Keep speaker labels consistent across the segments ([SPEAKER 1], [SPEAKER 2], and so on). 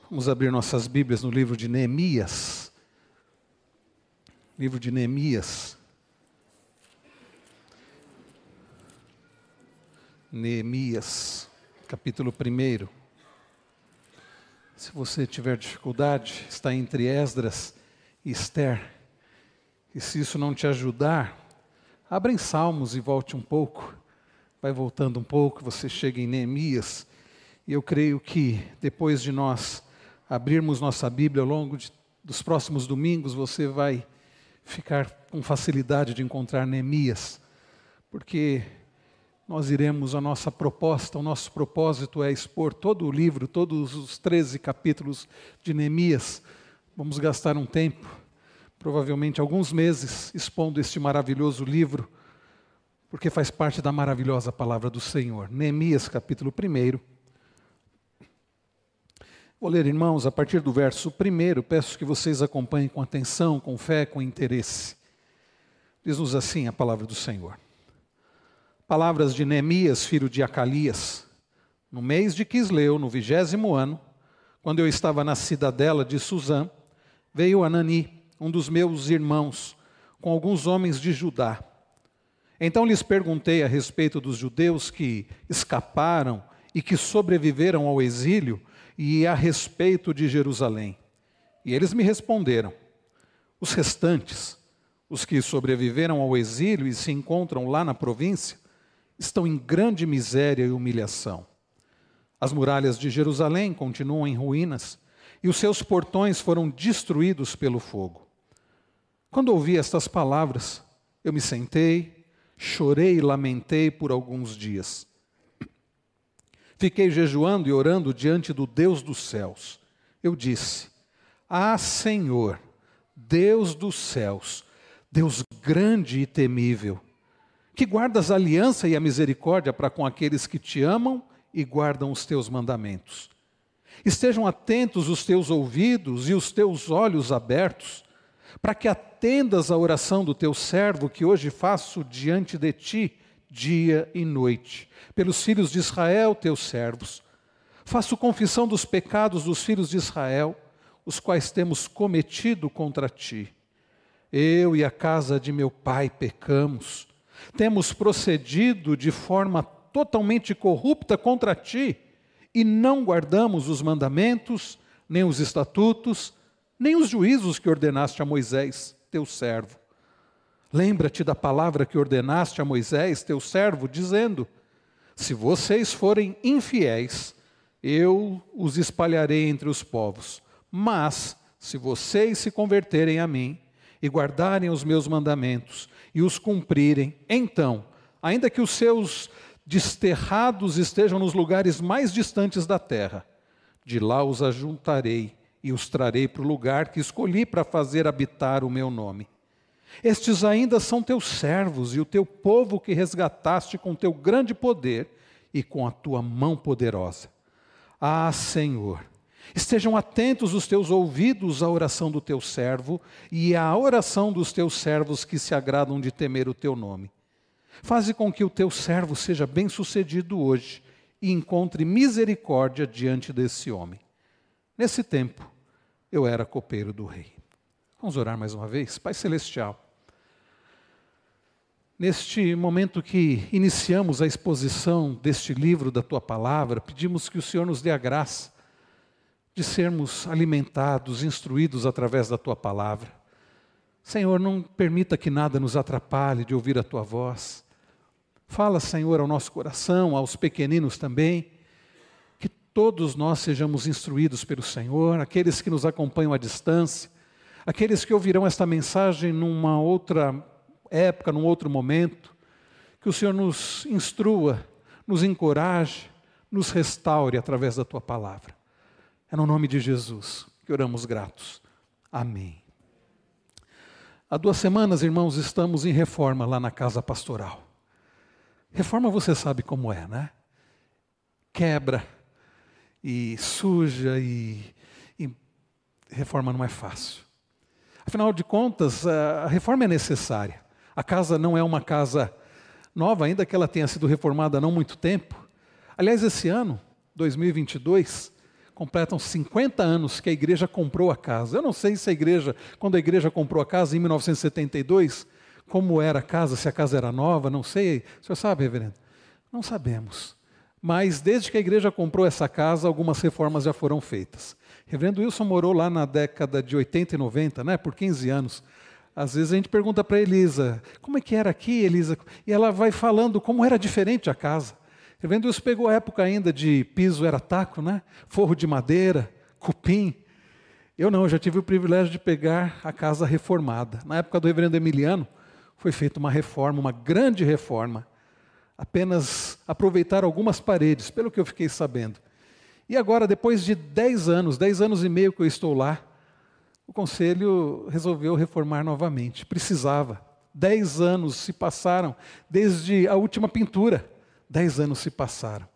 [SPEAKER 1] Vamos abrir nossas Bíblias no livro de Neemias. Livro de Neemias. Neemias, capítulo 1. Se você tiver dificuldade, está entre Esdras e Ester. E se isso não te ajudar, abra em Salmos e volte um pouco. Vai voltando um pouco, você chega em Neemias. E eu creio que depois de nós abrirmos nossa Bíblia ao longo dos próximos domingos, você vai ficar com facilidade de encontrar Neemias. Porque nós iremos, a nossa proposta, o nosso propósito é expor todo o livro, todos os 13 capítulos de Neemias. Vamos gastar um tempo, provavelmente alguns meses, expondo este maravilhoso livro, porque faz parte da maravilhosa palavra do Senhor. Neemias, capítulo 1. Vou ler, irmãos, a partir do verso 1, peço que vocês acompanhem com atenção, com fé, com interesse. Diz-nos assim a palavra do Senhor. Palavras de Neemias, filho de Acalias. No mês de Quisleu, no 20º ano, quando eu estava na cidadela de Susã, veio Anani, um dos meus irmãos, com alguns homens de Judá. Então lhes perguntei a respeito dos judeus que escaparam e que sobreviveram ao exílio e a respeito de Jerusalém. E eles me responderam: os restantes, os que sobreviveram ao exílio e se encontram lá na província, estão em grande miséria e humilhação. As muralhas de Jerusalém continuam em ruínas e os seus portões foram destruídos pelo fogo. Quando ouvi estas palavras, eu me sentei, chorei e lamentei por alguns dias. Fiquei jejuando e orando diante do Deus dos céus. Eu disse: ah, Senhor, Deus dos céus, Deus grande e temível, que guardas a aliança e a misericórdia para com aqueles que te amam e guardam os teus mandamentos. Estejam atentos os teus ouvidos e os teus olhos abertos, para que atendas à oração do teu servo que hoje faço diante de ti, dia e noite, pelos filhos de Israel, teus servos. Faço confissão dos pecados dos filhos de Israel, os quais temos cometido contra ti. Eu e a casa de meu pai pecamos, temos procedido de forma totalmente corrupta contra ti, e não guardamos os mandamentos, nem os estatutos, nem os juízos que ordenaste a Moisés, teu servo. Lembra-te da palavra que ordenaste a Moisés, teu servo, dizendo: se vocês forem infiéis, eu os espalharei entre os povos. Mas, se vocês se converterem a mim e guardarem os meus mandamentos e os cumprirem, então, ainda que os seus desterrados estejam nos lugares mais distantes da terra, de lá os ajuntarei e os trarei para o lugar que escolhi para fazer habitar o meu nome. Estes ainda são teus servos e o teu povo que resgataste com teu grande poder e com a tua mão poderosa. Ah, Senhor, estejam atentos os teus ouvidos à oração do teu servo e à oração dos teus servos que se agradam de temer o teu nome. Faze com que o teu servo seja bem-sucedido hoje e encontre misericórdia diante desse homem. Nesse tempo, eu era copeiro do rei. Vamos orar mais uma vez? Pai Celestial, neste momento que iniciamos a exposição deste livro da Tua Palavra, pedimos que o Senhor nos dê a graça de sermos alimentados, instruídos através da Tua Palavra. Senhor, não permita que nada nos atrapalhe de ouvir a Tua voz. Fala, Senhor, ao nosso coração, aos pequeninos também, que todos nós sejamos instruídos pelo Senhor, aqueles que nos acompanham à distância, aqueles que ouvirão esta mensagem numa outra época, num outro momento, que o Senhor nos instrua, nos encoraje, nos restaure através da Tua Palavra. É no nome de Jesus que oramos gratos. Amém. Há 2 semanas, irmãos, estamos em reforma lá na casa pastoral. Reforma você sabe como é, né? Quebra e suja e reforma não é fácil. Afinal de contas, a reforma é necessária. A casa não é uma casa nova, ainda que ela tenha sido reformada há não muito tempo. Aliás, esse ano, 2022, completam 50 anos que a igreja comprou a casa. Eu não sei se quando a igreja comprou a casa em 1972, como era a casa, se a casa era nova, não sei. O senhor sabe, reverendo? Não sabemos. Mas desde que a igreja comprou essa casa, algumas reformas já foram feitas. O reverendo Wilson morou lá na década de 80 e 90, né, por 15 anos. Às vezes a gente pergunta para a Elisa, como é que era aqui, Elisa? E ela vai falando como era diferente a casa. O reverendo Wilson pegou a época ainda de piso era taco, né? Forro de madeira, cupim. Eu não, eu já tive o privilégio de pegar a casa reformada. Na época do reverendo Emiliano, foi feita uma reforma, uma grande reforma. Apenas aproveitar algumas paredes, pelo que eu fiquei sabendo. E agora, depois de 10 anos e meio que eu estou lá, o conselho resolveu reformar novamente. Precisava. 10 anos se passaram desde a última pintura. 10 anos se passaram.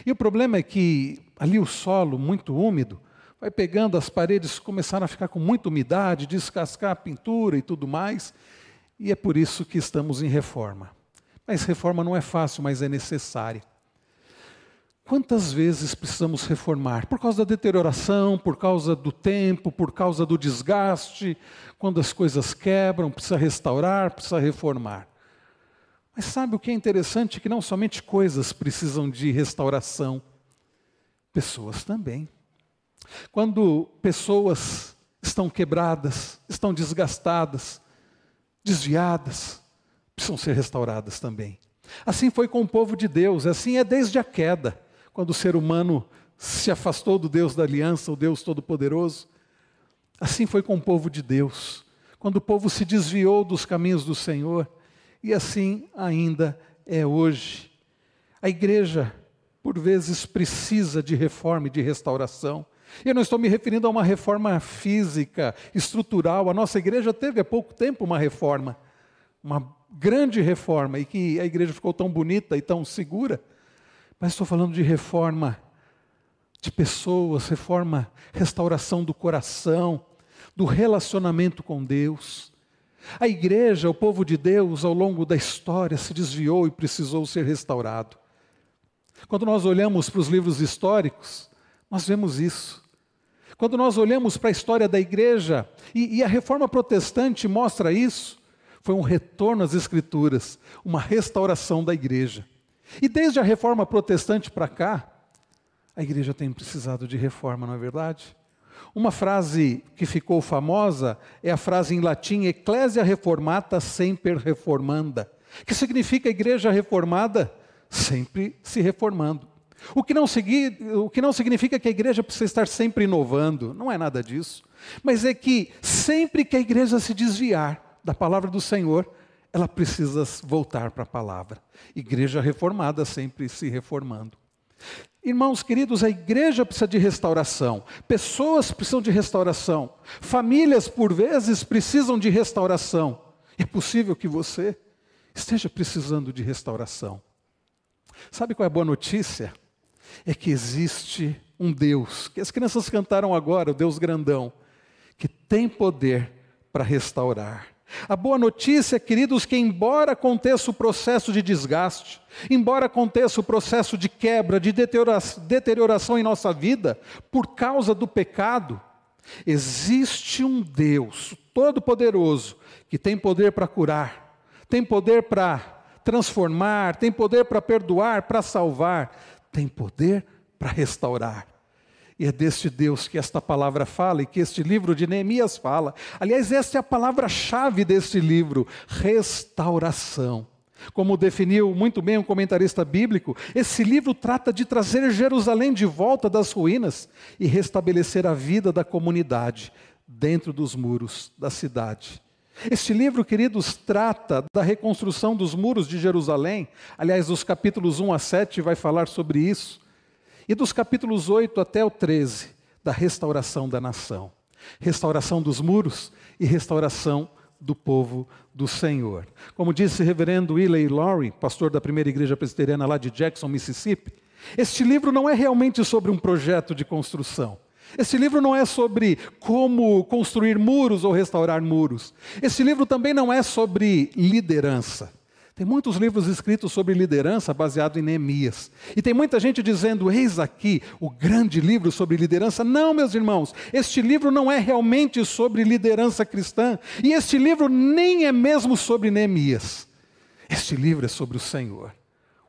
[SPEAKER 1] E o problema é que ali o solo, muito úmido, vai pegando, as paredes começaram a ficar com muita umidade, descascar a pintura e tudo mais. E é por isso que estamos em reforma. Mas reforma não é fácil, mas é necessária. Quantas vezes precisamos reformar? Por causa da deterioração, por causa do tempo, por causa do desgaste, quando as coisas quebram, precisa restaurar, precisa reformar. Mas sabe o que é interessante? Que não somente coisas precisam de restauração, pessoas também. Quando pessoas estão quebradas, estão desgastadas, desviadas, precisam ser restauradas também. Assim foi com o povo de Deus, assim é desde a queda. Quando o ser humano se afastou do Deus da aliança, o Deus Todo-Poderoso. Assim foi com o povo de Deus, quando o povo se desviou dos caminhos do Senhor, e assim ainda é hoje. A igreja, por vezes, precisa de reforma e de restauração. Eu não estou me referindo a uma reforma física, estrutural. A nossa igreja teve há pouco tempo uma reforma, uma grande reforma, e que a igreja ficou tão bonita e tão segura. Mas estou falando de reforma de pessoas, reforma, restauração do coração, do relacionamento com Deus. A igreja, o povo de Deus, ao longo da história, se desviou e precisou ser restaurado. Quando nós olhamos para os livros históricos, nós vemos isso. Quando nós olhamos para a história da igreja, e a reforma protestante mostra isso, foi um retorno às Escrituras, uma restauração da igreja. E desde a reforma protestante para cá, a igreja tem precisado de reforma, não é verdade? Uma frase que ficou famosa é a frase em latim, Ecclesia reformata semper reformanda, que significa igreja reformada sempre se reformando. O que não significa que a igreja precisa estar sempre inovando, não é nada disso. Mas é que sempre que a igreja se desviar da palavra do Senhor, ela precisa voltar para a palavra. Igreja reformada sempre se reformando. Irmãos queridos, a igreja precisa de restauração. Pessoas precisam de restauração. Famílias, por vezes, precisam de restauração. É possível que você esteja precisando de restauração. Sabe qual é a boa notícia? É que existe um Deus, que as crianças cantaram agora, o Deus grandão, que tem poder para restaurar. A boa notícia, queridos, que embora aconteça o processo de desgaste, embora aconteça o processo de quebra, de deterioração em nossa vida, por causa do pecado, existe um Deus todo-poderoso, que tem poder para curar, tem poder para transformar, tem poder para perdoar, para salvar, tem poder para restaurar. E é deste Deus que esta palavra fala e que este livro de Neemias fala. Aliás, esta é a palavra-chave deste livro, restauração. Como definiu muito bem um comentarista bíblico, esse livro trata de trazer Jerusalém de volta das ruínas e restabelecer a vida da comunidade dentro dos muros da cidade. Este livro, queridos, trata da reconstrução dos muros de Jerusalém. Aliás, dos capítulos 1 a 7 vai falar sobre isso. E dos capítulos 8 até o 13, da restauração da nação. Restauração dos muros e restauração do povo do Senhor. Como disse o reverendo Willie Lowry, pastor da primeira igreja presbiteriana lá de Jackson, Mississippi, este livro não é realmente sobre um projeto de construção. Esse livro não é sobre como construir muros ou restaurar muros. Esse livro também não é sobre liderança. Tem muitos livros escritos sobre liderança baseado em Neemias. E tem muita gente dizendo, eis aqui o grande livro sobre liderança. Não, meus irmãos, este livro não é realmente sobre liderança cristã. E este livro nem é mesmo sobre Neemias. Este livro é sobre o Senhor,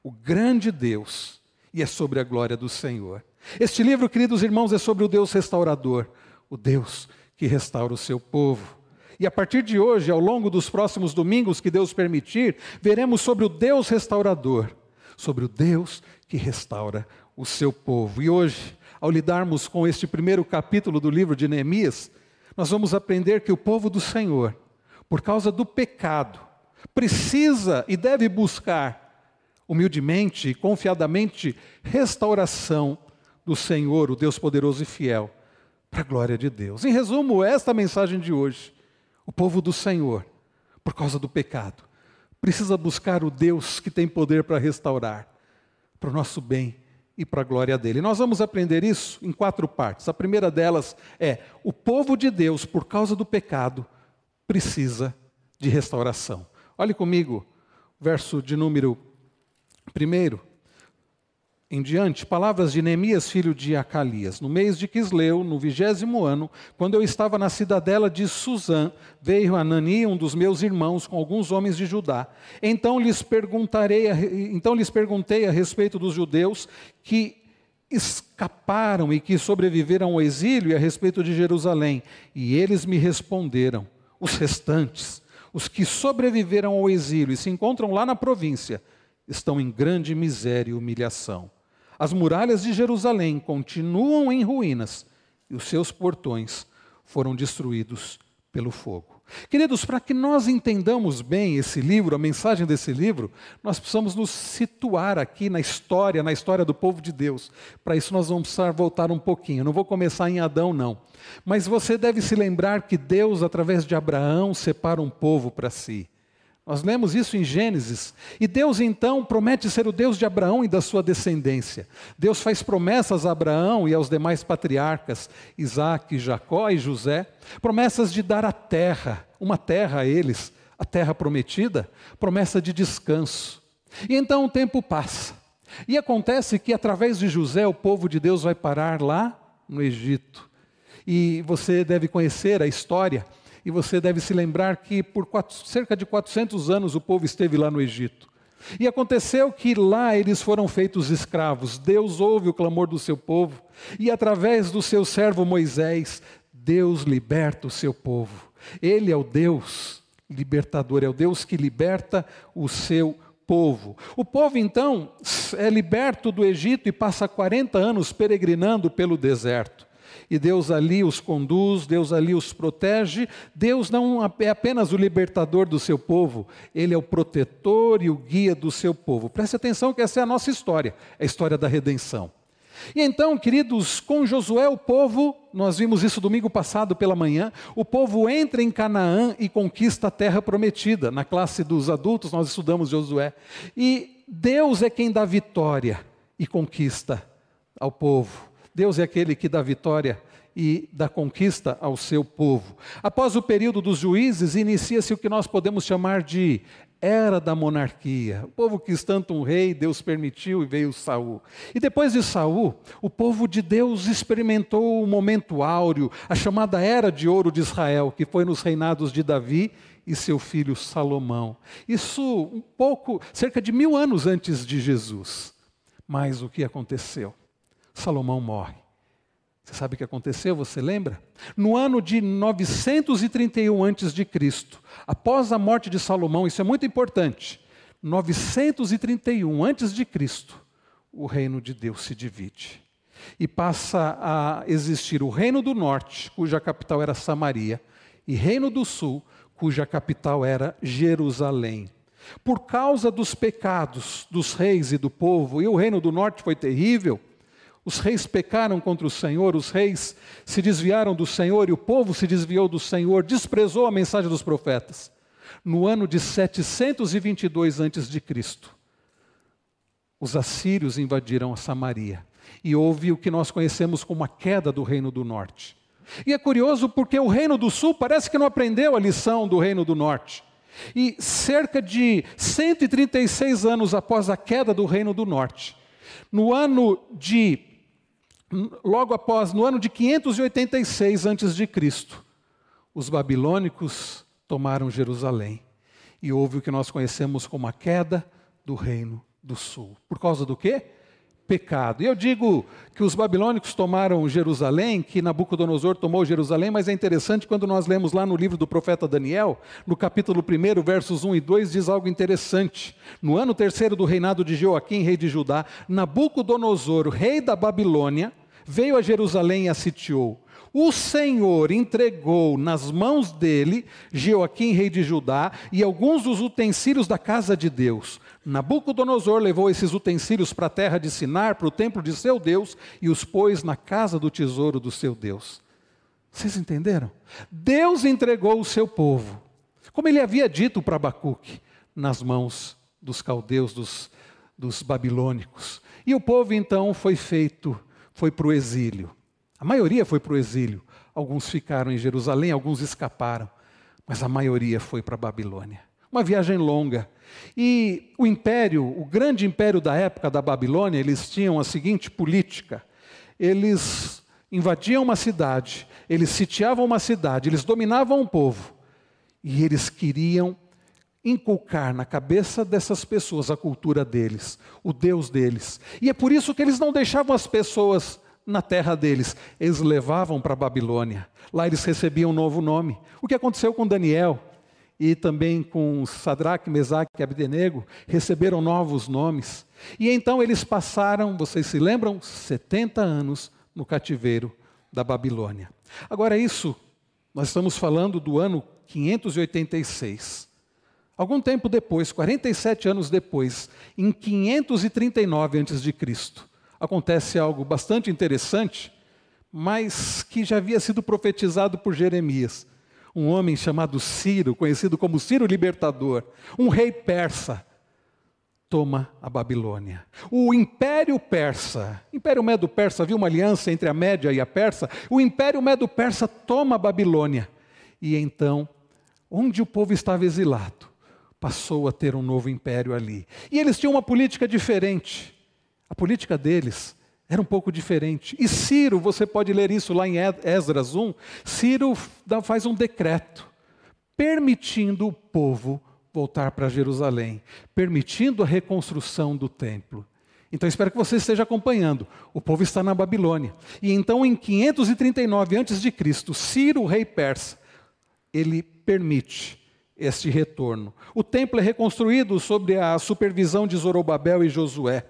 [SPEAKER 1] o grande Deus, e é sobre a glória do Senhor. Este livro, queridos irmãos, é sobre o Deus restaurador, o Deus que restaura o seu povo. E a partir de hoje, ao longo dos próximos domingos que Deus permitir, veremos sobre o Deus restaurador, sobre o Deus que restaura o seu povo. E hoje, ao lidarmos com este primeiro capítulo do livro de Neemias, nós vamos aprender que o povo do Senhor, por causa do pecado, precisa e deve buscar humildemente e confiadamente restauração do Senhor, o Deus poderoso e fiel, para a glória de Deus. Em resumo, esta é a mensagem de hoje. O povo do Senhor, por causa do pecado, precisa buscar o Deus que tem poder para restaurar, para o nosso bem e para a glória dele. Nós vamos aprender isso em 4 partes. A primeira delas é: o povo de Deus, por causa do pecado, precisa de restauração. Olhe comigo, verso de número 1 em diante, palavras de Neemias, filho de Acalias. No mês de Quisleu, no 20º ano, quando eu estava na cidadela de Susã, veio Hanani, um dos meus irmãos, com alguns homens de Judá. Então lhes perguntei a respeito dos judeus que escaparam e que sobreviveram ao exílio e a respeito de Jerusalém. E eles me responderam, os restantes, os que sobreviveram ao exílio e se encontram lá na província, estão em grande miséria e humilhação. As muralhas de Jerusalém continuam em ruínas e os seus portões foram destruídos pelo fogo. Queridos, para que nós entendamos bem esse livro, a mensagem desse livro, nós precisamos nos situar aqui na história do povo de Deus. Para isso nós vamos precisar voltar um pouquinho. Eu não vou começar em Adão, não. Mas você deve se lembrar que Deus, através de Abraão, separa um povo para si. Nós lemos isso em Gênesis. E Deus, então, promete ser o Deus de Abraão e da sua descendência. Deus faz promessas a Abraão e aos demais patriarcas, Isaque, Jacó e José, promessas de dar a terra, uma terra a eles, a terra prometida, promessa de descanso. E então o tempo passa. E acontece que, através de José, o povo de Deus vai parar lá no Egito. E você deve conhecer a história. E você deve se lembrar que por cerca de 400 anos o povo esteve lá no Egito. E aconteceu que lá eles foram feitos escravos. Deus ouve o clamor do seu povo. E através do seu servo Moisés, Deus liberta o seu povo. Ele é o Deus libertador, é o Deus que liberta o seu povo. O povo então é liberto do Egito e passa 40 anos peregrinando pelo deserto. E Deus ali os conduz, Deus ali os protege. Deus não é apenas o libertador do seu povo, Ele é o protetor e o guia do seu povo. Preste atenção que essa é a nossa história, é a história da redenção. E então, queridos, com Josué o povo, nós vimos isso domingo passado pela manhã, o povo entra em Canaã e conquista a terra prometida. Na classe dos adultos nós estudamos Josué. E Deus é quem dá vitória e conquista ao povo. Deus é aquele que dá vitória e dá conquista ao seu povo. Após o período dos juízes, inicia-se o que nós podemos chamar de era da monarquia. O povo quis tanto um rei, Deus permitiu e veio Saul. E depois de Saul, o povo de Deus experimentou o momento áureo, a chamada Era de Ouro de Israel, que foi nos reinados de Davi e seu filho Salomão. Isso cerca de 1000 anos antes de Jesus. Mas o que aconteceu? Salomão morre. Você sabe o que aconteceu? Você lembra? No ano de 931 a.C., após a morte de Salomão, isso é muito importante, 931 a.C., o reino de Deus se divide. E passa a existir o reino do norte, cuja capital era Samaria, e reino do sul, cuja capital era Jerusalém. Por causa dos pecados dos reis e do povo, e o reino do norte foi terrível, os reis pecaram contra o Senhor, os reis se desviaram do Senhor e o povo se desviou do Senhor, desprezou a mensagem dos profetas. No ano de 722 a.C., os assírios invadiram a Samaria e houve o que nós conhecemos como a queda do reino do norte. E é curioso porque o reino do sul parece que não aprendeu a lição do reino do norte. E cerca de 136 anos após a queda do Reino do Norte, no ano de 586 a.C., os babilônicos tomaram Jerusalém. E houve o que nós conhecemos como a queda do Reino do Sul. Por causa do quê? Pecado. E eu digo que os babilônicos tomaram Jerusalém, que Nabucodonosor tomou Jerusalém, mas é interessante quando nós lemos lá no livro do profeta Daniel, no capítulo 1, versos 1 e 2, diz algo interessante. No ano 3º do reinado de Joaquim, rei de Judá, Nabucodonosor, rei da Babilônia, veio a Jerusalém e a sitiou. O Senhor entregou nas mãos dele Joaquim, rei de Judá, e alguns dos utensílios da casa de Deus. Nabucodonosor levou esses utensílios para a terra de Sinar, para o templo de seu Deus, e os pôs na casa do tesouro do seu Deus. Vocês entenderam? Deus entregou o seu povo, como ele havia dito para Abacuque, nas mãos dos caldeus, dos babilônicos. E o povo então foi para o exílio. A maioria foi para o exílio. Alguns ficaram em Jerusalém, alguns escaparam. Mas a maioria foi para a Babilônia. Uma viagem longa. E o império, o grande império da época da Babilônia, eles tinham a seguinte política. Eles invadiam uma cidade, eles sitiavam uma cidade, eles dominavam um povo. E eles queriam inculcar na cabeça dessas pessoas a cultura deles, o Deus deles. E é por isso que eles não deixavam as pessoas na terra deles, eles levavam para a Babilônia. Lá eles recebiam um novo nome. O que aconteceu com Daniel e também com Sadraque, Mesaque e Abdenego, receberam novos nomes. E então eles passaram, vocês se lembram, 70 anos no cativeiro da Babilônia. Agora isso, nós estamos falando do ano 586. Algum tempo depois, 47 anos depois, em 539 a.C., acontece algo bastante interessante, mas que já havia sido profetizado por Jeremias. Um homem chamado Ciro, conhecido como Ciro Libertador, um rei persa, toma a Babilônia. O Império Persa, Império Medo-Persa, havia uma aliança entre a Média e a Persa, o Império Medo-Persa toma a Babilônia. E então, onde o povo estava exilado, passou a ter um novo império ali. E eles tinham uma política diferente. A política deles era um pouco diferente. E Ciro, você pode ler isso lá em Esdras 1, Ciro faz um decreto, permitindo o povo voltar para Jerusalém, permitindo a reconstrução do templo. Então espero que você esteja acompanhando. O povo está na Babilônia. E então em 539 a.C., Ciro, o rei persa, ele permite este retorno. O templo é reconstruído sob a supervisão de Zorobabel e Josué.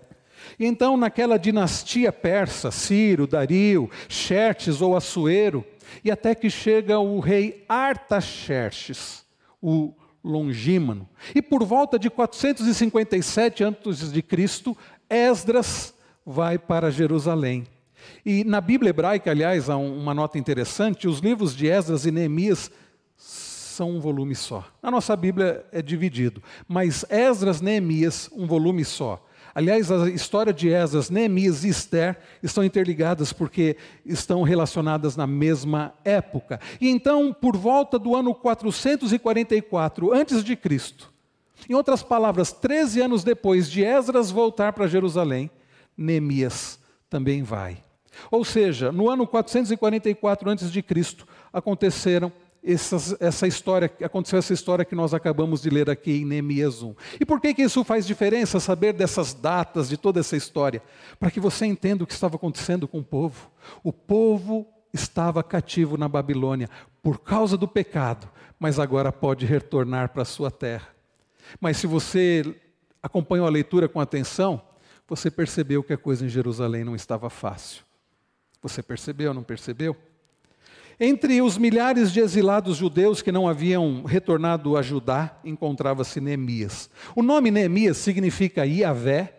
[SPEAKER 1] E então, naquela dinastia persa, Ciro, Dario, Xerxes ou Assuero, e até que chega o rei Artaxerxes, o Longímano. E por volta de 457 a.C., Esdras vai para Jerusalém. E na Bíblia hebraica, aliás, há uma nota interessante, os livros de Esdras e Neemias são um volume só. Na nossa Bíblia é dividido, mas Esdras, Neemias, um volume só. Aliás, a história de Esdras, Neemias e Ester estão interligadas porque estão relacionadas na mesma época. E então, por volta do ano 444 a.C., em outras palavras, 13 anos depois de Esdras voltar para Jerusalém, Neemias também vai. Ou seja, no ano 444 a.C., aconteceu essa história que nós acabamos de ler aqui em Neemias 1. E por que isso faz diferença, saber dessas datas, de toda essa história? Para que você entenda o que estava acontecendo com o povo. O povo estava cativo na Babilônia por causa do pecado, mas agora pode retornar para a sua terra. Mas se você acompanhou a leitura com atenção, você percebeu que a coisa em Jerusalém não estava fácil. Você percebeu, não percebeu? Entre os milhares de exilados judeus que não haviam retornado a Judá, encontrava-se Neemias. O nome Neemias significa Yahvé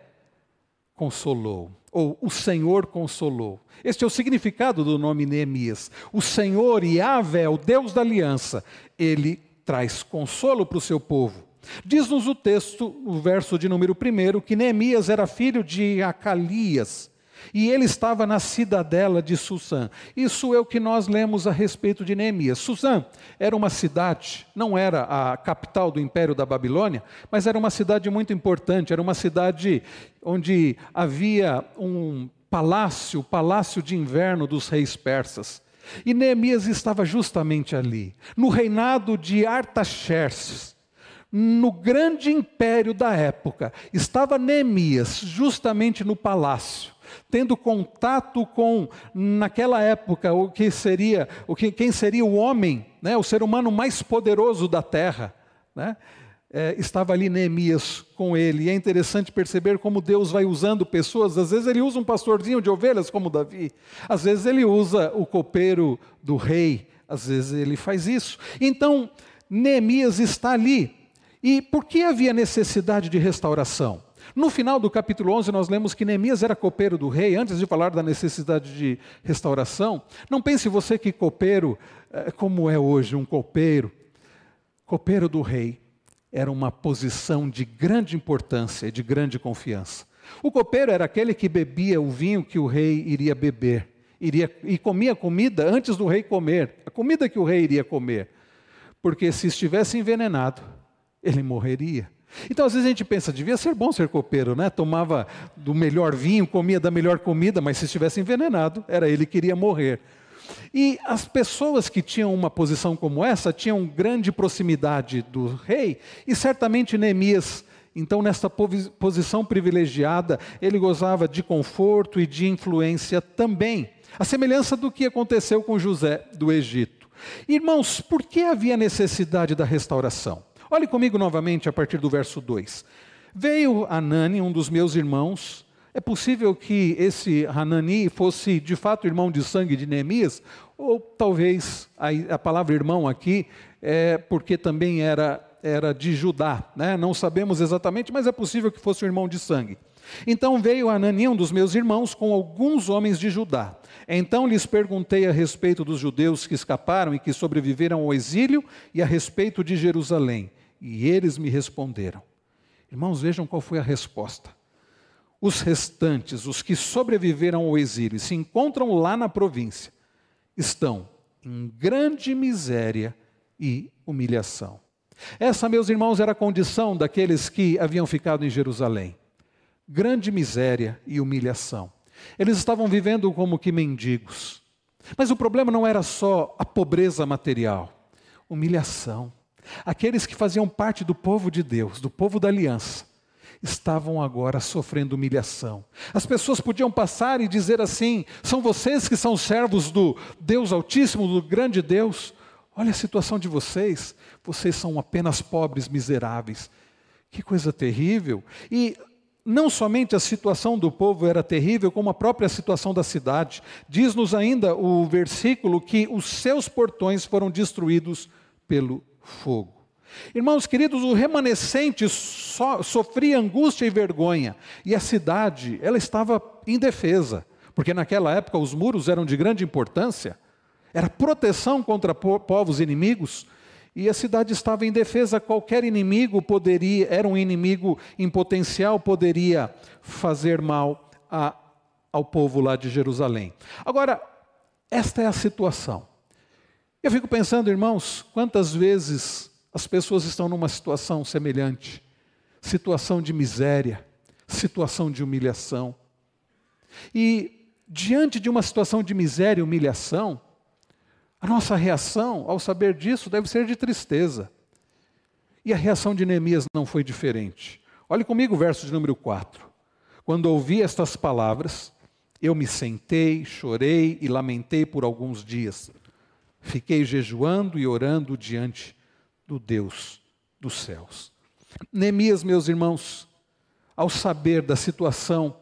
[SPEAKER 1] consolou, ou o Senhor consolou. Este é o significado do nome Neemias. O Senhor, Yahvé, o Deus da aliança, ele traz consolo para o seu povo. Diz-nos o texto, o verso de número 1, que Neemias era filho de Acalias. E ele estava na cidadela de Susã. Isso é o que nós lemos a respeito de Neemias. Susã era uma cidade, não era a capital do Império da Babilônia, mas era uma cidade muito importante, era uma cidade onde havia um palácio, o palácio de inverno dos reis persas. E Neemias estava justamente ali, no reinado de Artaxerxes. No grande império da época, estava Neemias justamente no palácio, tendo contato com, naquela época, quem seria o homem, né, o ser humano mais poderoso da terra, né? Estava ali Neemias com ele. E é interessante perceber como Deus vai usando pessoas. Às vezes ele usa um pastorzinho de ovelhas como Davi, às vezes ele usa o copeiro do rei, às vezes ele faz isso. Então Neemias está ali. E por que havia necessidade de restauração? No final do capítulo 11 nós lemos que Neemias era copeiro do rei. Antes de falar da necessidade de restauração, não pense você que copeiro, como é hoje um copeiro do rei, era uma posição de grande importância e de grande confiança. O copeiro era aquele que bebia o vinho que o rei iria beber, e comia comida antes do rei comer, a comida que o rei iria comer, porque se estivesse envenenado, ele morreria. Então às vezes a gente pensa, devia ser bom ser copeiro, né? Tomava do melhor vinho, comia da melhor comida, mas se estivesse envenenado, era ele que iria morrer. E as pessoas que tinham uma posição como essa, tinham grande proximidade do rei, e certamente Neemias, então nessa posição privilegiada, ele gozava de conforto e de influência também, a semelhança do que aconteceu com José do Egito. Irmãos, por que havia necessidade da restauração? Olhe comigo novamente a partir do verso 2. Veio Hanani, um dos meus irmãos. É possível que esse Hanani fosse de fato irmão de sangue de Neemias, ou talvez a palavra irmão aqui é porque também era de Judá, né? Não sabemos exatamente, mas é possível que fosse um irmão de sangue. Então veio Hanani, um dos meus irmãos, com alguns homens de Judá. Então lhes perguntei a respeito dos judeus que escaparam e que sobreviveram ao exílio e a respeito de Jerusalém. E eles me responderam. Irmãos, vejam qual foi a resposta. Os restantes, os que sobreviveram ao exílio e se encontram lá na província, estão em grande miséria e humilhação. Essa, meus irmãos, era a condição daqueles que haviam ficado em Jerusalém. Grande miséria e humilhação. Eles estavam vivendo como que mendigos. Mas o problema não era só a pobreza material, humilhação. Aqueles que faziam parte do povo de Deus, do povo da aliança, estavam agora sofrendo humilhação. As pessoas podiam passar e dizer assim: são vocês que são servos do Deus Altíssimo, do grande Deus. Olha a situação de vocês, vocês são apenas pobres, miseráveis. Que coisa terrível. E não somente a situação do povo era terrível, como a própria situação da cidade. Diz-nos ainda o versículo que os seus portões foram destruídos pelo fogo. Irmãos queridos, o remanescente sofria angústia e vergonha, e a cidade, ela estava indefesa, porque naquela época os muros eram de grande importância, era proteção contra povos inimigos, e a cidade estava indefesa. Qualquer inimigo era um inimigo em potencial, poderia fazer mal ao povo lá de Jerusalém. Agora, esta é a situação. Eu fico pensando, irmãos, quantas vezes as pessoas estão numa situação semelhante, situação de miséria, situação de humilhação. E diante de uma situação de miséria e humilhação, a nossa reação ao saber disso deve ser de tristeza. E a reação de Neemias não foi diferente. Olhe comigo o verso de número 4. Quando ouvi estas palavras, eu me sentei, chorei e lamentei por alguns dias. Fiquei jejuando e orando diante do Deus dos céus. Neemias, meus irmãos, ao saber da situação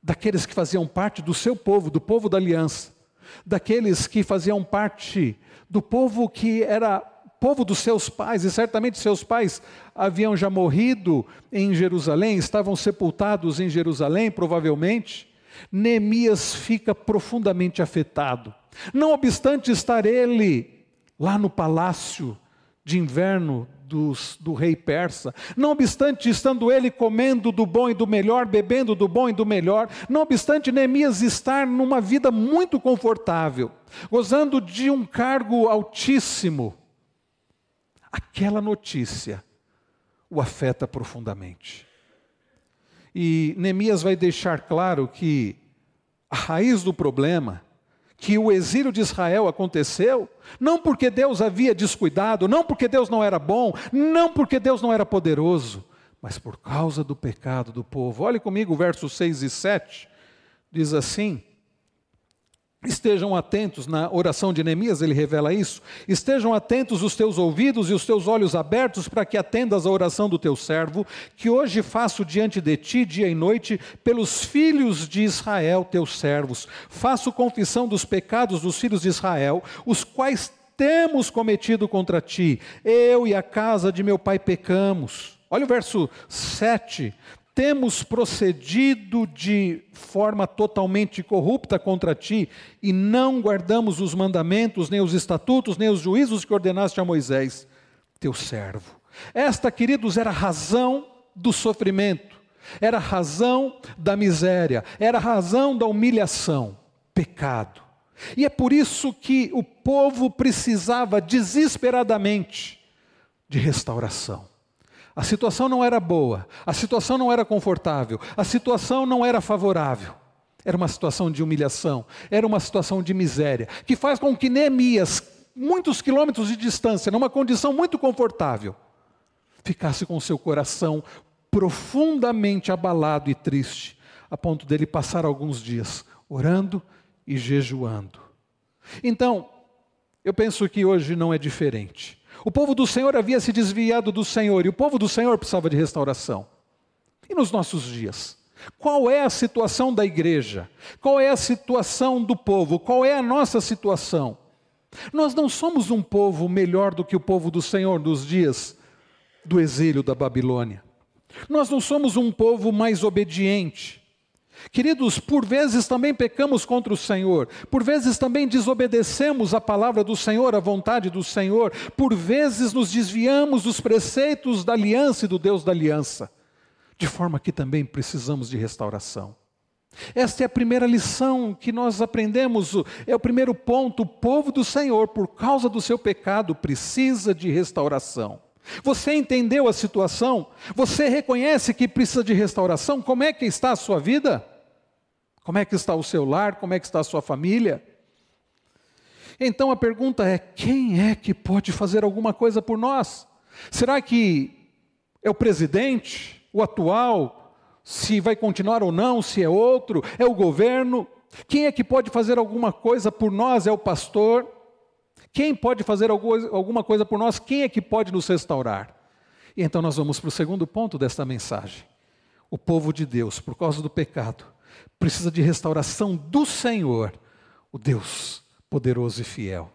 [SPEAKER 1] daqueles que faziam parte do seu povo, do povo da aliança, daqueles que faziam parte do povo que era povo dos seus pais, e certamente seus pais haviam já morrido em Jerusalém, estavam sepultados em Jerusalém, provavelmente, Neemias fica profundamente afetado. Não obstante estar ele lá no palácio de inverno do rei persa. Não obstante, estando ele comendo do bom e do melhor, bebendo do bom e do melhor, não obstante Neemias estar numa vida muito confortável, gozando de um cargo altíssimo, aquela notícia o afeta profundamente. E Neemias vai deixar claro que a raiz do problema, que o exílio de Israel aconteceu, não porque Deus havia descuidado, não porque Deus não era bom, não porque Deus não era poderoso, mas por causa do pecado do povo. Olhe comigo o versos 6 e 7, diz assim: estejam atentos, na oração de Neemias ele revela isso, estejam atentos os teus ouvidos e os teus olhos abertos para que atendas a oração do teu servo, que hoje faço diante de ti, dia e noite, pelos filhos de Israel, teus servos. Faço confissão dos pecados dos filhos de Israel, os quais temos cometido contra ti. Eu e a casa de meu pai pecamos. Olha o verso 7. Temos procedido de forma totalmente corrupta contra ti, e não guardamos os mandamentos, nem os estatutos, nem os juízos que ordenaste a Moisés, teu servo. Esta, queridos, era a razão do sofrimento, era a razão da miséria, era a razão da humilhação, pecado. E é por isso que o povo precisava desesperadamente de restauração. A situação não era boa, a situação não era confortável, a situação não era favorável. Era uma situação de humilhação, era uma situação de miséria, que faz com que Neemias, muitos quilômetros de distância, numa condição muito confortável, ficasse com seu coração profundamente abalado e triste, a ponto dele passar alguns dias orando e jejuando. Então, eu penso que hoje não é diferente. O povo do Senhor havia se desviado do Senhor, e o povo do Senhor precisava de restauração. E nos nossos dias? Qual é a situação da igreja? Qual é a situação do povo? Qual é a nossa situação? Nós não somos um povo melhor do que o povo do Senhor nos dias do exílio da Babilônia. Nós não somos um povo mais obediente. Queridos, por vezes também pecamos contra o Senhor, por vezes também desobedecemos a palavra do Senhor, a vontade do Senhor, por vezes nos desviamos dos preceitos da aliança e do Deus da aliança, de forma que também precisamos de restauração. Esta é a primeira lição que nós aprendemos, é o primeiro ponto: o povo do Senhor, por causa do seu pecado, precisa de restauração. Você entendeu a situação? Você reconhece que precisa de restauração? Como é que está a sua vida? Como é que está o seu lar? Como é que está a sua família? Então a pergunta é: quem é que pode fazer alguma coisa por nós? Será que é o presidente, o atual, se vai continuar ou não, se é outro, é o governo? Quem é que pode fazer alguma coisa por nós? É o pastor? Quem pode fazer alguma coisa por nós? Quem é que pode nos restaurar? E então nós vamos para o segundo ponto desta mensagem. O povo de Deus, por causa do pecado, precisa de restauração do Senhor, o Deus poderoso e fiel.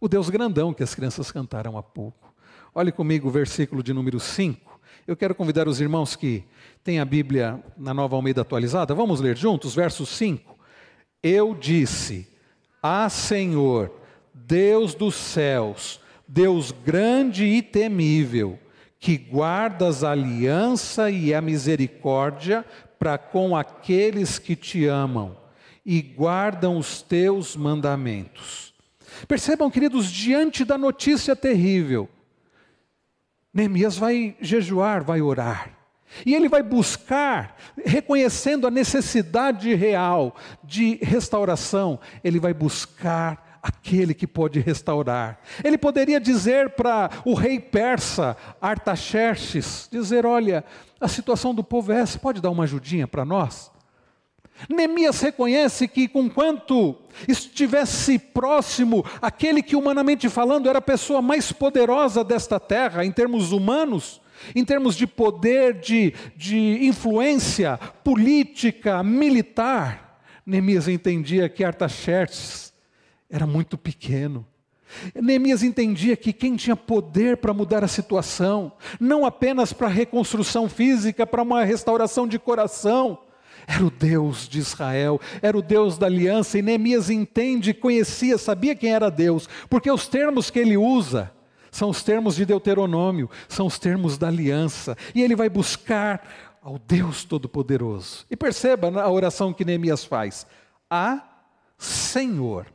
[SPEAKER 1] O Deus grandão que as crianças cantaram há pouco. Olhe comigo o versículo de número 5. Eu quero convidar os irmãos que têm a Bíblia na Nova Almeida atualizada. Vamos ler juntos, verso 5. Eu disse: Ah, Senhor, Deus dos céus, Deus grande e temível, que guardas a aliança e a misericórdia para com aqueles que te amam e guardam os teus mandamentos. Percebam, queridos, diante da notícia terrível, Neemias vai jejuar, vai orar. E ele vai buscar, reconhecendo a necessidade real de restauração, ele vai buscar aquele que pode restaurar. Ele poderia dizer para o rei persa, Artaxerxes, dizer: olha, a situação do povo é essa, pode dar uma ajudinha para nós? Neemias reconhece que, conquanto estivesse próximo, aquele que humanamente falando era a pessoa mais poderosa desta terra, em termos humanos, em termos de poder, de influência política, militar, Neemias entendia que Artaxerxes era muito pequeno. Neemias entendia que quem tinha poder para mudar a situação, não apenas para a reconstrução física, para uma restauração de coração, era o Deus de Israel, era o Deus da aliança. E Neemias entende, conhecia, sabia quem era Deus, porque os termos que ele usa São os termos de Deuteronômio, são os termos da aliança. E ele vai buscar ao Deus Todo-Poderoso. E perceba a oração que Neemias faz. A Senhor.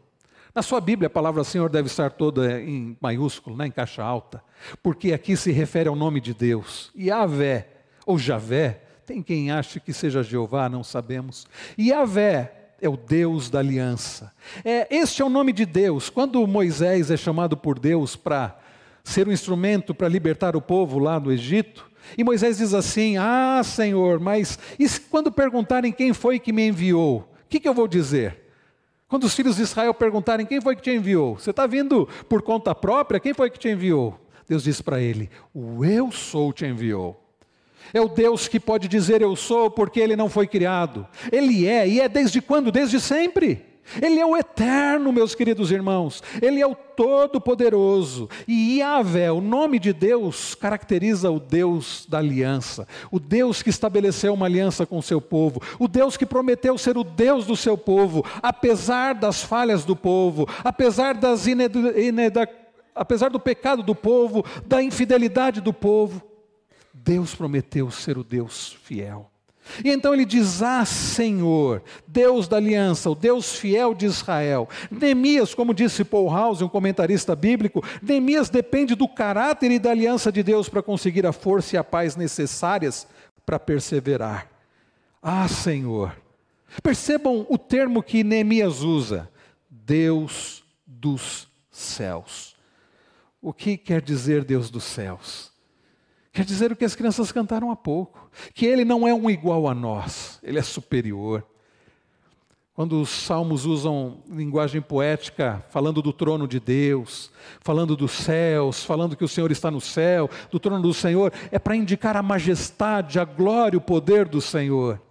[SPEAKER 1] Na sua Bíblia, a palavra Senhor deve estar toda em maiúsculo, né, em caixa alta, porque aqui se refere ao nome de Deus. Yahvé, ou Javé, tem quem ache que seja Jeová, não sabemos. Yahvé é o Deus da aliança. Este é o nome de Deus. Quando Moisés é chamado por Deus para ser um instrumento para libertar o povo lá do Egito, e Moisés diz assim: ah, Senhor, mas e quando perguntarem quem foi que me enviou, o que eu vou dizer? Quando os filhos de Israel perguntarem quem foi que te enviou, você está vindo por conta própria, quem foi que te enviou? Deus diz para ele: o eu sou te enviou. É o Deus que pode dizer eu sou porque ele não foi criado. Ele é, e é desde quando? Desde sempre. Ele é o eterno, meus queridos irmãos. Ele é o todo-poderoso. E Yahvé, o nome de Deus, caracteriza o Deus da aliança. O Deus que estabeleceu uma aliança com o seu povo. O Deus que prometeu ser o Deus do seu povo, apesar das falhas do povo, apesar do pecado do povo, da infidelidade do povo. Deus prometeu ser o Deus fiel. E então ele diz: ah, Senhor, Deus da aliança, o Deus fiel de Israel. Neemias, como disse Paul House, um comentarista bíblico, Neemias depende do caráter e da aliança de Deus para conseguir a força e a paz necessárias para perseverar. Ah, Senhor. Percebam o termo que Neemias usa: Deus dos céus. O que quer dizer Deus dos céus? Quer dizer o que as crianças cantaram há pouco, que Ele não é um igual a nós, Ele é superior. Quando os salmos usam linguagem poética, falando do trono de Deus, falando dos céus, falando que o Senhor está no céu, do trono do Senhor, é para indicar a majestade, a glória, o poder do Senhor.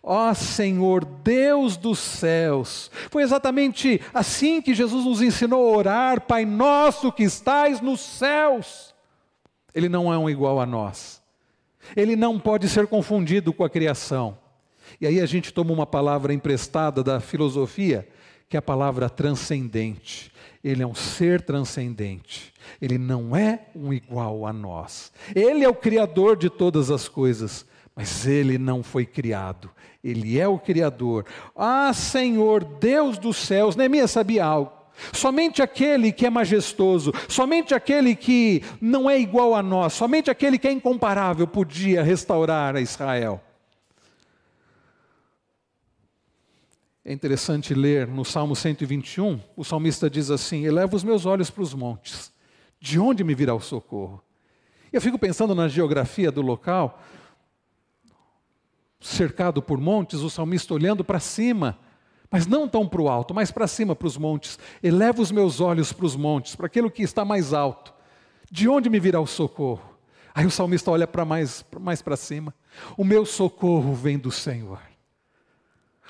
[SPEAKER 1] Ó Senhor, Deus dos céus. Foi exatamente assim que Jesus nos ensinou a orar: Pai nosso que estais nos céus. Ele não é um igual a nós. Ele não pode ser confundido com a criação. E aí a gente toma uma palavra emprestada da filosofia, que é a palavra transcendente. Ele é um ser transcendente. Ele não é um igual a nós. Ele é o Criador de todas as coisas, mas Ele não foi criado. Ele é o Criador. Ah, Senhor, Deus dos céus. Neemias sabia algo. Somente aquele que é majestoso, somente aquele que não é igual a nós, somente aquele que é incomparável podia restaurar a Israel. É interessante ler no Salmo 121, o salmista diz assim: eleva os meus olhos para os montes, de onde me virá o socorro? Eu fico pensando na geografia do local, cercado por montes, o salmista olhando para cima, mas não tão para o alto, mas para cima, para os montes. Eleva os meus olhos para os montes, para aquilo que está mais alto. De onde me virá o socorro? Aí o salmista olha para mais para cima. O meu socorro vem do Senhor.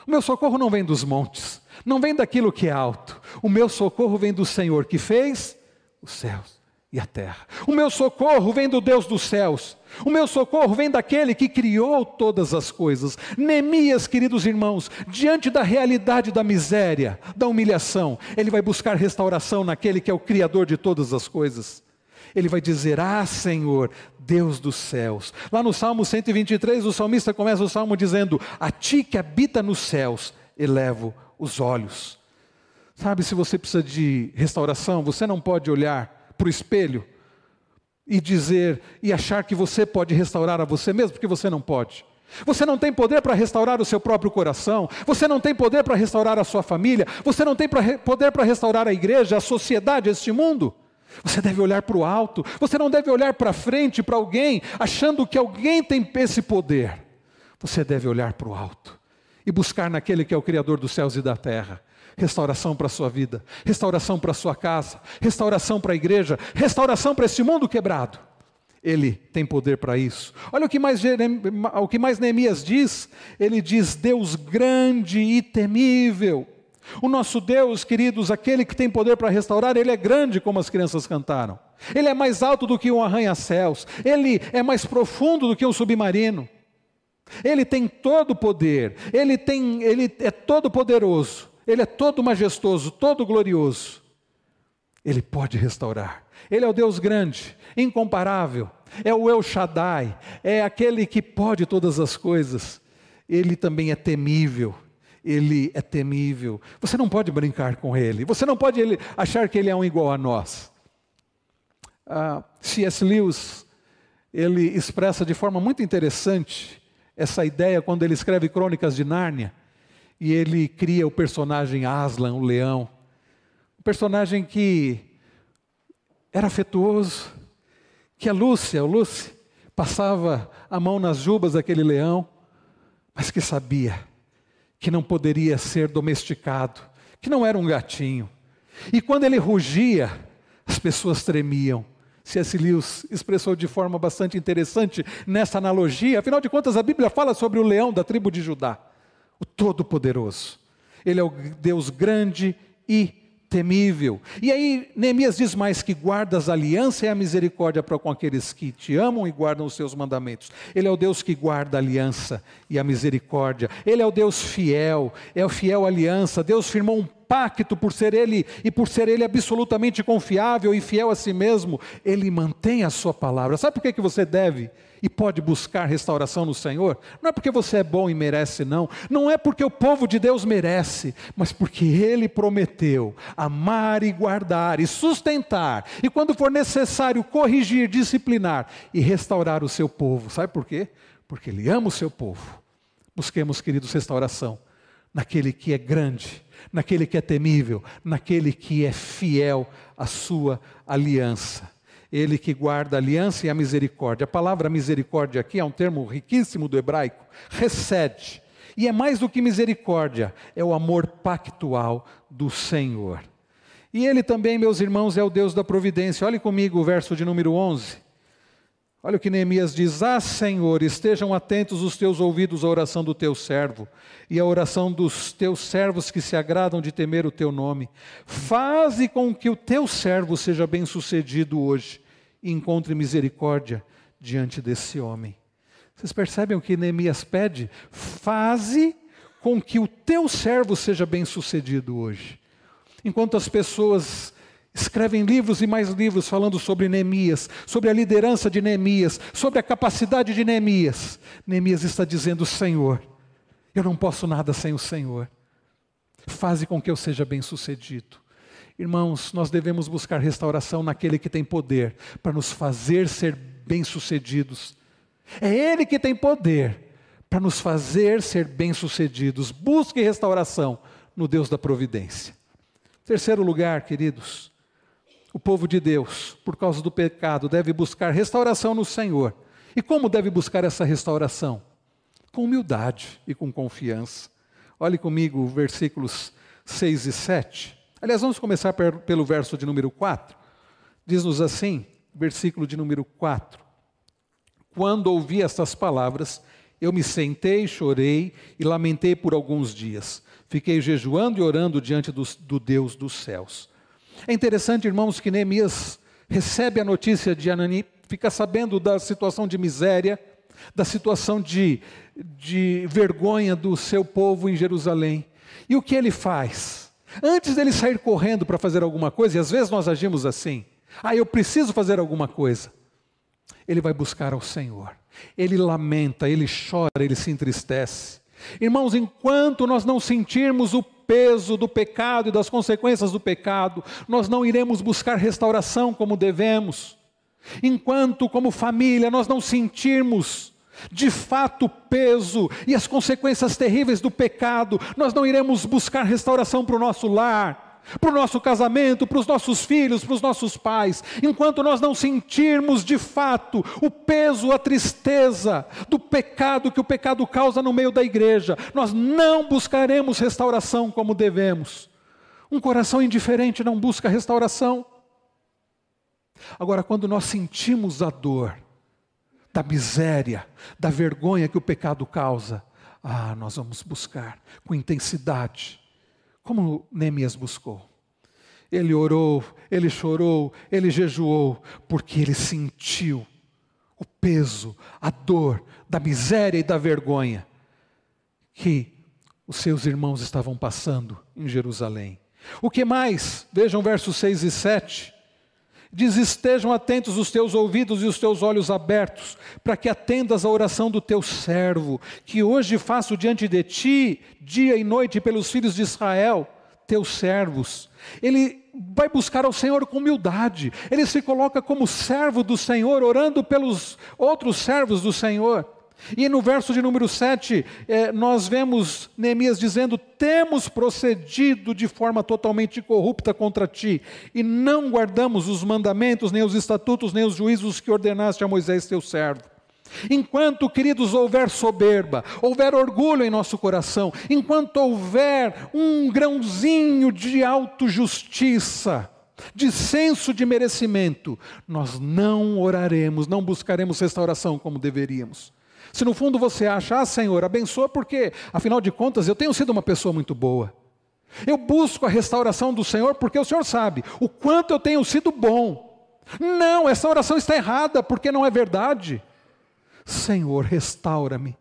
[SPEAKER 1] O meu socorro não vem dos montes, não vem daquilo que é alto. O meu socorro vem do Senhor que fez os céus e a terra. O meu socorro vem do Deus dos céus. O meu socorro vem daquele que criou todas as coisas. Neemias, queridos irmãos, diante da realidade da miséria, da humilhação, ele vai buscar restauração naquele que é o Criador de todas as coisas. Ele vai dizer: ah, Senhor, Deus dos céus. Lá no Salmo 123, o salmista começa o salmo dizendo: a ti que habita nos céus, elevo os olhos. Sabe, se você precisa de restauração, você não pode olhar para o espelho e dizer e achar que você pode restaurar a você mesmo, porque você não pode. Você não tem poder para restaurar o seu próprio coração, você não tem poder para restaurar a sua família, você não tem poder para restaurar a igreja, a sociedade, este mundo. Você deve olhar para o alto, você não deve olhar para frente, para alguém, achando que alguém tem esse poder. Você deve olhar para o alto e buscar naquele que é o Criador dos céus e da terra. Restauração para a sua vida, restauração para a sua casa, restauração para a igreja, restauração para este mundo quebrado. Ele tem poder para isso. Olha o que mais Neemias diz. Ele diz: Deus grande e temível. O nosso Deus, queridos, aquele que tem poder para restaurar, Ele é grande, como as crianças cantaram. Ele é mais alto do que um arranha-céus. Ele é mais profundo do que um submarino. Ele tem todo o poder. Ele é todo poderoso. Ele é todo majestoso, todo glorioso. Ele pode restaurar. Ele é o Deus grande, incomparável, é o El Shaddai, é aquele que pode todas as coisas. Ele também é temível. Ele é temível. Você não pode brincar com ele. Você não pode achar que ele é um igual a nós. C.S. Lewis, ele expressa de forma muito interessante essa ideia quando ele escreve Crônicas de Nárnia. E ele cria o personagem Aslan, o leão. Um personagem que era afetuoso, que o Lucy passava a mão nas jubas daquele leão, mas que sabia que não poderia ser domesticado, que não era um gatinho. E quando ele rugia, as pessoas tremiam. C.S. Lewis expressou de forma bastante interessante nessa analogia. Afinal de contas, a Bíblia fala sobre o leão da tribo de Judá, o Todo-Poderoso. Ele é o Deus grande e temível. E aí Neemias diz mais que guardas a aliança e a misericórdia para com aqueles que te amam e guardam os seus mandamentos. Ele é o Deus que guarda a aliança e a misericórdia. Ele é o Deus fiel, é o fiel à aliança. Deus firmou um pacto por ser Ele, e por ser Ele absolutamente confiável e fiel a si mesmo, Ele mantém a sua palavra. Sabe por que você deve e pode buscar restauração no Senhor? Não é porque você é bom e merece, não. Não é porque o povo de Deus merece, mas porque Ele prometeu amar e guardar e sustentar, e quando for necessário corrigir, disciplinar e restaurar o seu povo. Sabe por quê? Porque Ele ama o seu povo. Busquemos, queridos, restauração naquele que é grande, naquele que é temível, naquele que é fiel à sua aliança. Ele que guarda a aliança e a misericórdia. A palavra misericórdia aqui é um termo riquíssimo do hebraico, chesed. E é mais do que misericórdia, é o amor pactual do Senhor. E Ele também, meus irmãos, é o Deus da providência. Olhe comigo o verso de número 11. Olha o que Neemias diz: Senhor, estejam atentos os teus ouvidos à oração do teu servo e à oração dos teus servos que se agradam de temer o teu nome. Faze com que o teu servo seja bem-sucedido hoje e encontre misericórdia diante desse homem. Vocês percebem o que Neemias pede? Faze com que o teu servo seja bem-sucedido hoje. Enquanto as pessoas escrevem livros e mais livros falando sobre Neemias, sobre a liderança de Neemias, sobre a capacidade de Neemias, Neemias está dizendo: Senhor, eu não posso nada sem o Senhor. Faze com que eu seja bem-sucedido. Irmãos, nós devemos buscar restauração naquele que tem poder para nos fazer ser bem-sucedidos. É Ele que tem poder para nos fazer ser bem-sucedidos. Busque restauração no Deus da providência. Terceiro lugar, queridos, o povo de Deus, por causa do pecado, deve buscar restauração no Senhor. E como deve buscar essa restauração? Com humildade e com confiança. Olhe comigo versículos 6 e 7. Aliás, vamos começar pelo verso de número 4. Diz-nos assim, versículo de número 4. Quando ouvi estas palavras, eu me sentei, chorei e lamentei por alguns dias. Fiquei jejuando e orando diante do Deus dos céus. É interessante, irmãos, que Neemias recebe a notícia de Anani, fica sabendo da situação de miséria, da situação de vergonha do seu povo em Jerusalém. E o que ele faz? Antes dele sair correndo para fazer alguma coisa, e às vezes nós agimos assim: eu preciso fazer alguma coisa. Ele vai buscar ao Senhor. Ele lamenta, ele chora, ele se entristece. Irmãos, enquanto nós não sentirmos o peso do pecado e das consequências do pecado, nós não iremos buscar restauração como devemos. Enquanto, como família, nós não sentirmos de fato o peso e as consequências terríveis do pecado, nós não iremos buscar restauração para o nosso lar, para o nosso casamento, para os nossos filhos, para os nossos pais. Enquanto nós não sentirmos de fato o peso, a tristeza do pecado que o pecado causa no meio da igreja, nós não buscaremos restauração como devemos. Um coração indiferente não busca restauração. Agora, quando nós sentimos a dor da miséria, da vergonha que o pecado causa, nós vamos buscar com intensidade, como Neemias buscou. Ele orou, ele chorou, ele jejuou, porque ele sentiu o peso, a dor da miséria e da vergonha que os seus irmãos estavam passando em Jerusalém. O que mais? Vejam versos 6 e 7. Diz: estejam atentos os teus ouvidos e os teus olhos abertos, para que atendas à oração do teu servo, que hoje faço diante de ti, dia e noite, pelos filhos de Israel, teus servos. Ele vai buscar ao Senhor com humildade, ele se coloca como servo do Senhor, orando pelos outros servos do Senhor. E no verso de número 7, nós vemos Neemias dizendo: temos procedido de forma totalmente corrupta contra ti, e não guardamos os mandamentos, nem os estatutos, nem os juízos que ordenaste a Moisés teu servo. Enquanto, queridos, houver soberba, houver orgulho em nosso coração, enquanto houver um grãozinho de autojustiça, de senso de merecimento, nós não oraremos, não buscaremos restauração como deveríamos. Se no fundo você acha: Senhor, abençoa porque, afinal de contas, eu tenho sido uma pessoa muito boa. Eu busco a restauração do Senhor porque o Senhor sabe o quanto eu tenho sido bom. Não, essa oração está errada porque não é verdade. Senhor, restaura-me.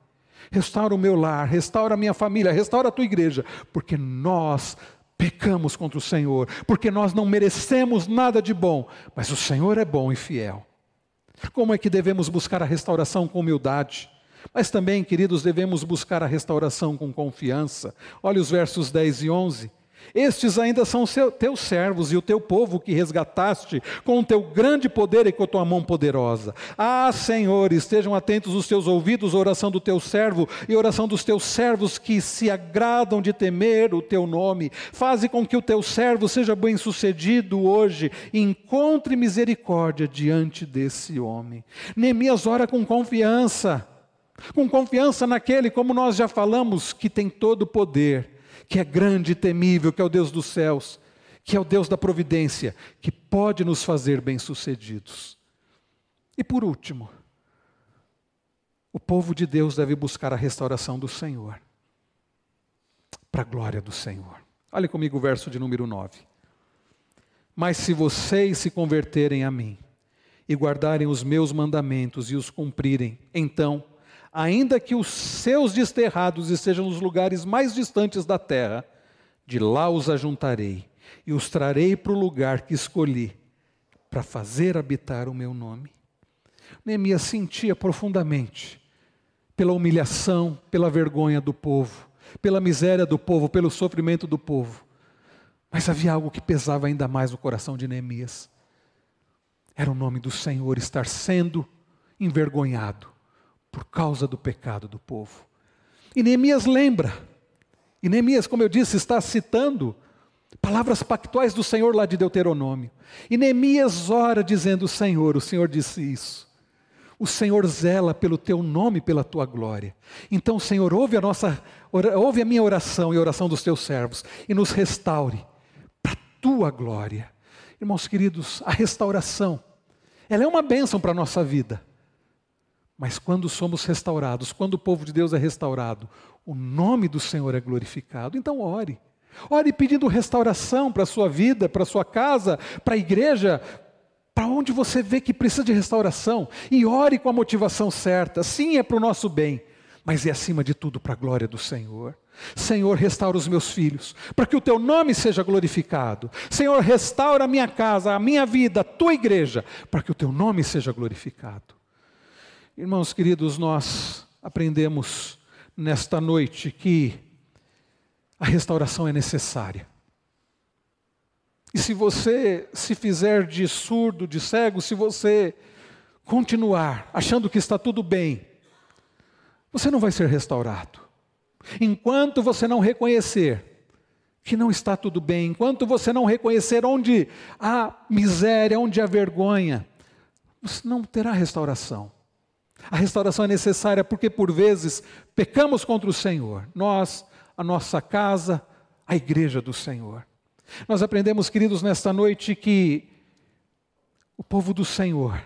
[SPEAKER 1] Restaura o meu lar, restaura a minha família, restaura a tua igreja, porque nós pecamos contra o Senhor, porque nós não merecemos nada de bom, mas o Senhor é bom e fiel. Como é que devemos buscar a restauração com humildade? Mas também, queridos, devemos buscar a restauração com confiança. Olha os versos 10 e 11. Estes ainda são teus servos e o teu povo que resgataste com o teu grande poder e com a tua mão poderosa. Senhor, estejam atentos os teus ouvidos à oração do teu servo e à oração dos teus servos que se agradam de temer o teu nome. Faze com que o teu servo seja bem-sucedido hoje e encontre misericórdia diante desse homem. Neemias ora com confiança naquele, como nós já falamos, que tem todo o poder, que é grande e temível, que é o Deus dos céus, que é o Deus da providência, que pode nos fazer bem-sucedidos. E por último, o povo de Deus deve buscar a restauração do Senhor, para a glória do Senhor. Olha comigo o verso de número 9. Mas se vocês se converterem a mim, e guardarem os meus mandamentos e os cumprirem, então, ainda que os seus desterrados estejam nos lugares mais distantes da terra, de lá os ajuntarei e os trarei para o lugar que escolhi, para fazer habitar o meu nome. Neemias sentia profundamente pela humilhação, pela vergonha do povo, pela miséria do povo, pelo sofrimento do povo. Mas havia algo que pesava ainda mais no coração de Neemias. Era o nome do Senhor estar sendo envergonhado por causa do pecado do povo. E Neemias lembra. E Neemias, como eu disse, está citando palavras pactuais do Senhor lá de Deuteronômio. E Neemias ora dizendo: Senhor, o Senhor disse isso. O Senhor zela pelo teu nome, pela tua glória. Então, Senhor, ouve a minha oração e a oração dos teus servos e nos restaure para a tua glória. Irmãos queridos, a restauração, ela é uma bênção para a nossa vida. Mas quando somos restaurados, quando o povo de Deus é restaurado, o nome do Senhor é glorificado. Então ore. Ore pedindo restauração para a sua vida, para a sua casa, para a igreja, para onde você vê que precisa de restauração. E ore com a motivação certa. Sim, é para o nosso bem, mas é acima de tudo para a glória do Senhor. Senhor, restaura os meus filhos, para que o teu nome seja glorificado. Senhor, restaura a minha casa, a minha vida, a tua igreja, para que o teu nome seja glorificado. Irmãos queridos, nós aprendemos nesta noite que a restauração é necessária. E se você se fizer de surdo, de cego, se você continuar achando que está tudo bem, você não vai ser restaurado. Enquanto você não reconhecer que não está tudo bem, enquanto você não reconhecer onde há miséria, onde há vergonha, você não terá restauração. A restauração é necessária porque por vezes pecamos contra o Senhor. Nós, a nossa casa, a igreja do Senhor. Nós aprendemos, queridos, nesta noite que o povo do Senhor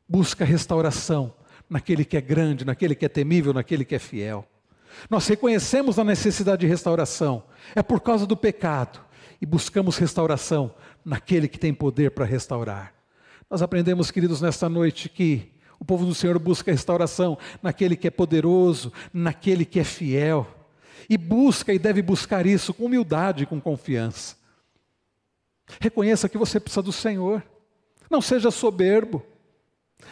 [SPEAKER 1] busca restauração naquele que é grande, naquele que é temível, naquele que é fiel. Nós reconhecemos a necessidade de restauração, é por causa do pecado, e buscamos restauração naquele que tem poder para restaurar. Nós aprendemos, queridos, nesta noite que o povo do Senhor busca restauração naquele que é poderoso, naquele que é fiel, e busca e deve buscar isso com humildade e com confiança. Reconheça que você precisa do Senhor. Não seja soberbo.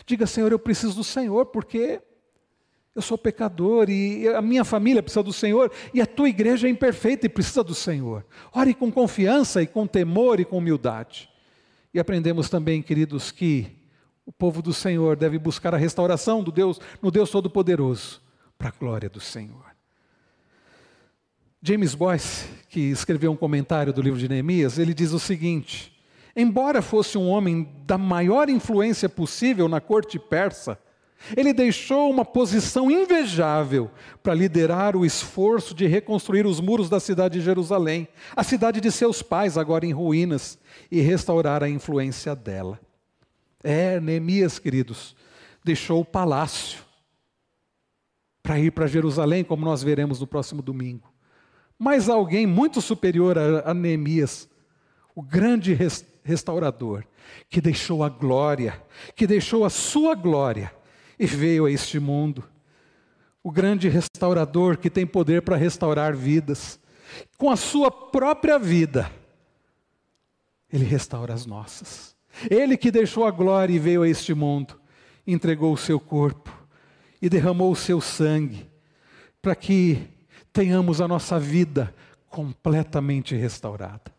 [SPEAKER 1] Diga, Senhor, eu preciso do Senhor, porque eu sou pecador e a minha família precisa do Senhor e a tua igreja é imperfeita e precisa do Senhor. Ore com confiança e com temor e com humildade. E aprendemos também, queridos, que o povo do Senhor deve buscar a restauração no Deus Todo-Poderoso, para a glória do Senhor. James Boyce, que escreveu um comentário do livro de Neemias, ele diz o seguinte: embora fosse um homem da maior influência possível na corte persa, ele deixou uma posição invejável para liderar o esforço de reconstruir os muros da cidade de Jerusalém, a cidade de seus pais, agora em ruínas, e restaurar a influência dela. Neemias, queridos, deixou o palácio para ir para Jerusalém, como nós veremos no próximo domingo. Mas alguém muito superior a Neemias, o grande restaurador, que deixou a glória, que deixou a sua glória e veio a este mundo. O grande restaurador que tem poder para restaurar vidas. Com a sua própria vida, Ele restaura as nossas. Ele que deixou a glória e veio a este mundo, entregou o seu corpo e derramou o seu sangue, para que tenhamos a nossa vida completamente restaurada.